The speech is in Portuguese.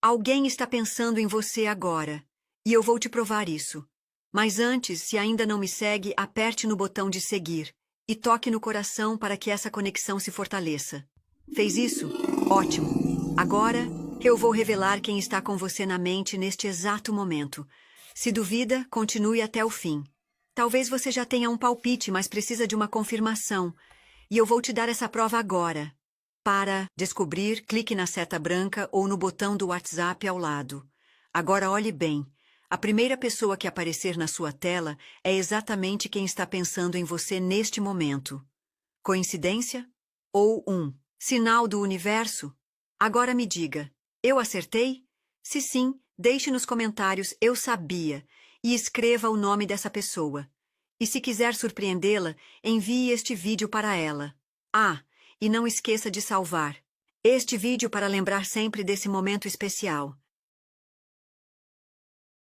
Alguém está pensando em você agora, e eu vou te provar isso. Mas antes, se ainda não me segue, aperte no botão de seguir e toque no coração para que essa conexão se fortaleça. Fez isso? Ótimo! Agora, eu vou revelar quem está com você na mente neste exato momento. Se duvida, continue até o fim. Talvez você já tenha um palpite, mas precisa de uma confirmação. E eu vou te dar essa prova agora. Para descobrir, clique na seta branca ou no botão do WhatsApp ao lado. Agora olhe bem. A primeira pessoa que aparecer na sua tela é exatamente quem está pensando em você neste momento. Coincidência? Ou um sinal do universo? Agora me diga, eu acertei? Se sim, deixe nos comentários "eu sabia" e escreva o nome dessa pessoa. E se quiser surpreendê-la, envie este vídeo para ela. Ah, e não esqueça de salvar este vídeo para lembrar sempre desse momento especial.